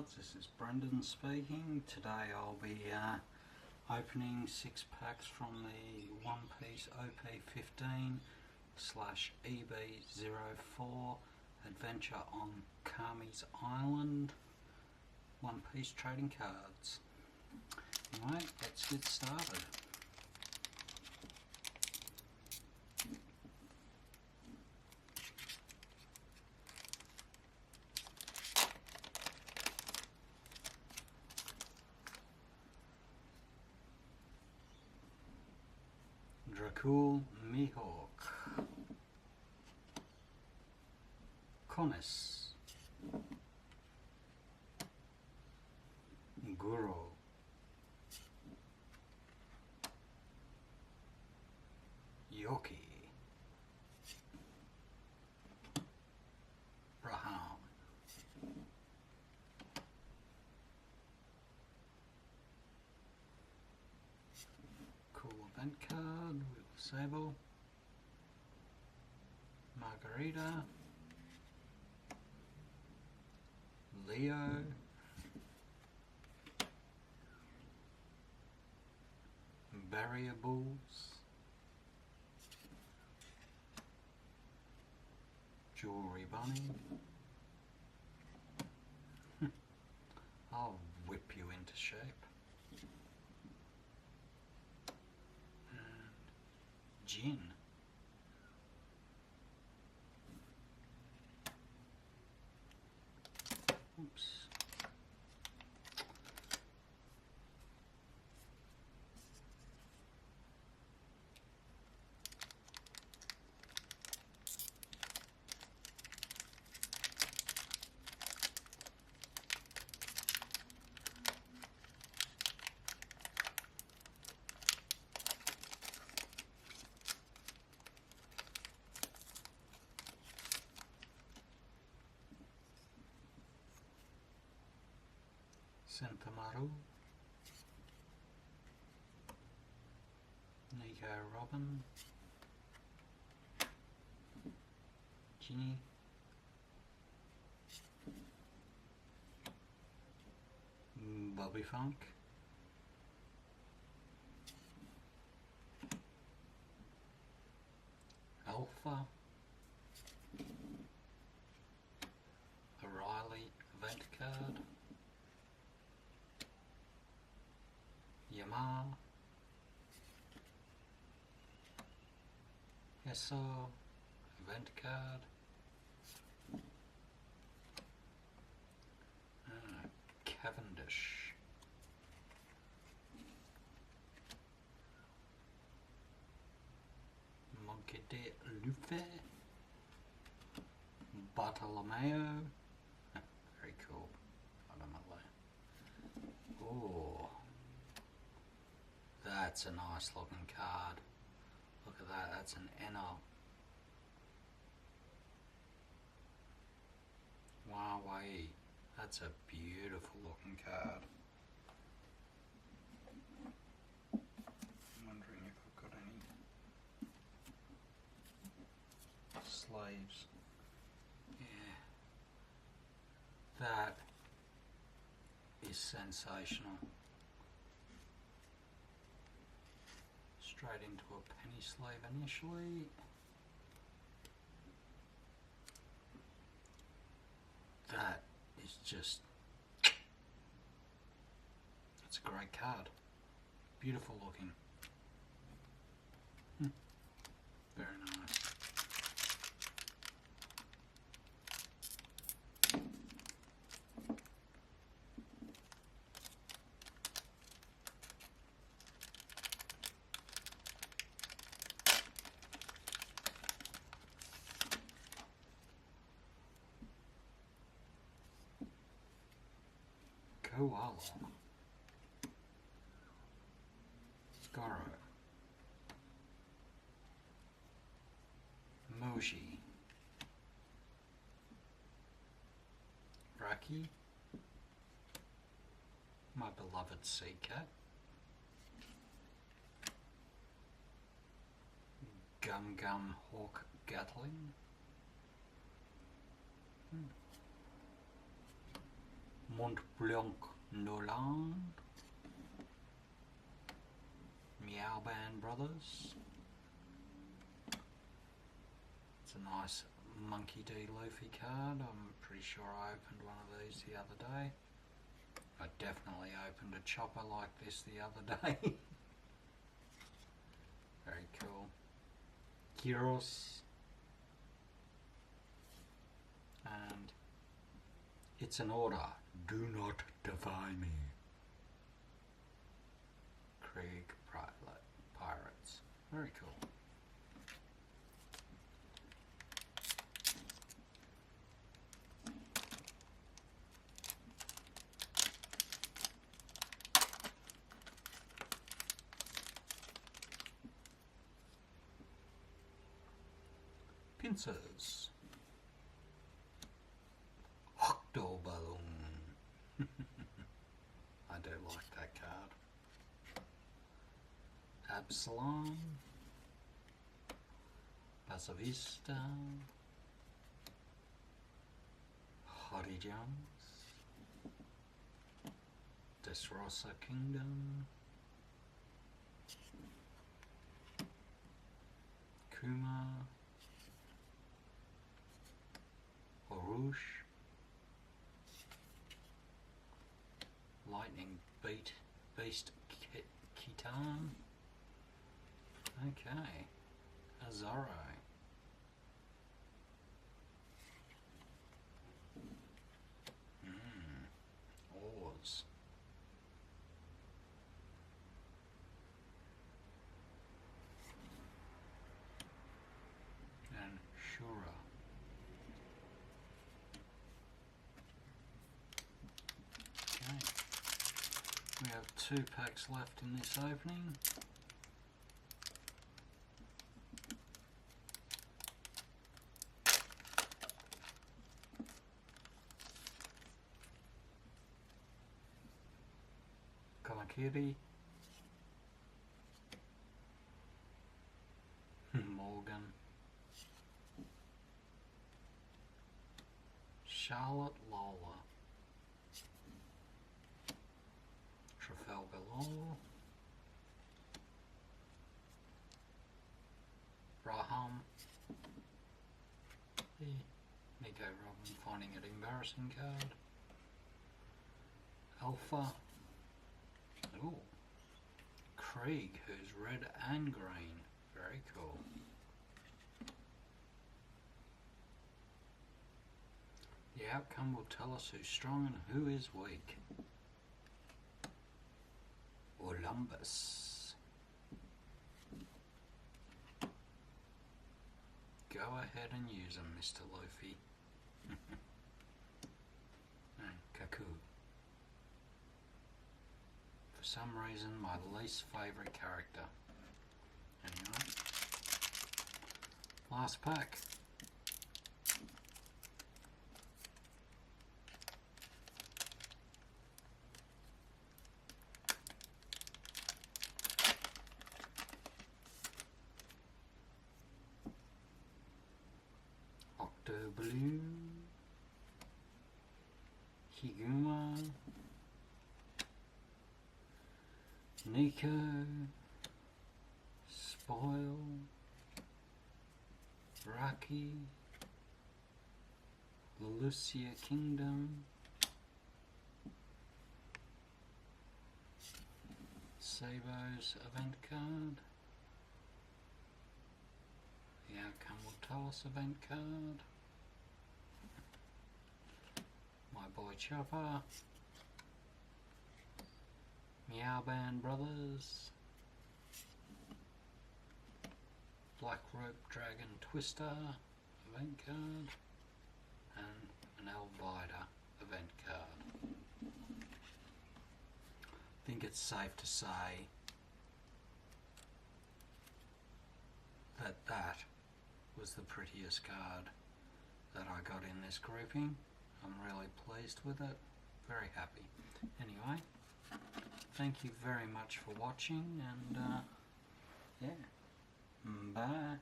cards. This is Brendan speaking. Today I'll be opening 6 packs from the One Piece OP-15 / EB-04 Adventure on Kami's Island One Piece trading cards. Anyway, let's get started. Dracul Mihawk, Konis, Guru, Yoki, Braham, cool event card, Sable, Margarita, Leo, Barrier Bulls, Jewelry Bunny. I'll whip you into shape. Jin. Oops. Sentamaru, Nico Robin, Ginny, Bobby Funk, Alpha, O'Reilly event card, Yama, Yeso, event card, Cavendish, Monkey de Luffy, Bartolomeo, very cool, oh. That's a nice looking card. Look at that, that's an NL. Wowee, that's a beautiful looking card. I'm wondering if I've got any sleeves. Yeah. That is sensational. Straight into a penny sleeve initially. That is just, it's a great card. Beautiful looking. Very nice. Koala, Garo, Moji, Raki, my beloved sea cat, Gum Gum Hawk Gatling, Mont Blanc Noland, Meow Band Brothers. It's a nice Monkey D. Luffy card. I'm pretty sure I opened one of these the other day. I definitely opened a chopper like this the other day. Very cool. Gyros. And it's an order. Do not defy me. Krieg Pirates. Very cool. Pincers. Octoballoon. I do like that card. Absalom. Basavista. Hottie Jumps. Desrosa Kingdom. Kuma. Orush. Lightning Beast Kitan. Okay. Azaro. Oars. And Shura. Okay. We have 2 packs left in this opening. Kamakiri. Morgan. Charlotte Lola. Trafalgar Law. Braham. Nico Robin finding it embarrassing card. Alpha. Ooh. Krieg, who's red and green. Very cool. The outcome will tell us who's strong and who is weak. Olympus. Go ahead and use them, Mr. Luffy. And Kaku. For some reason, my least favourite character. Anyway. Last pack. Blue, Higuma, Nico, Spoil, Raki, Lucia Kingdom, Sabo's event card, the outcome will tell us event card. My boy Chopper, Meow Band Brothers, Black Rope Dragon Twister event card, and an Elvida event card. I think it's safe to say that that was the prettiest card that I got in this grouping. I'm really pleased with it, very happy. Anyway, thank you very much for watching, and yeah, bye.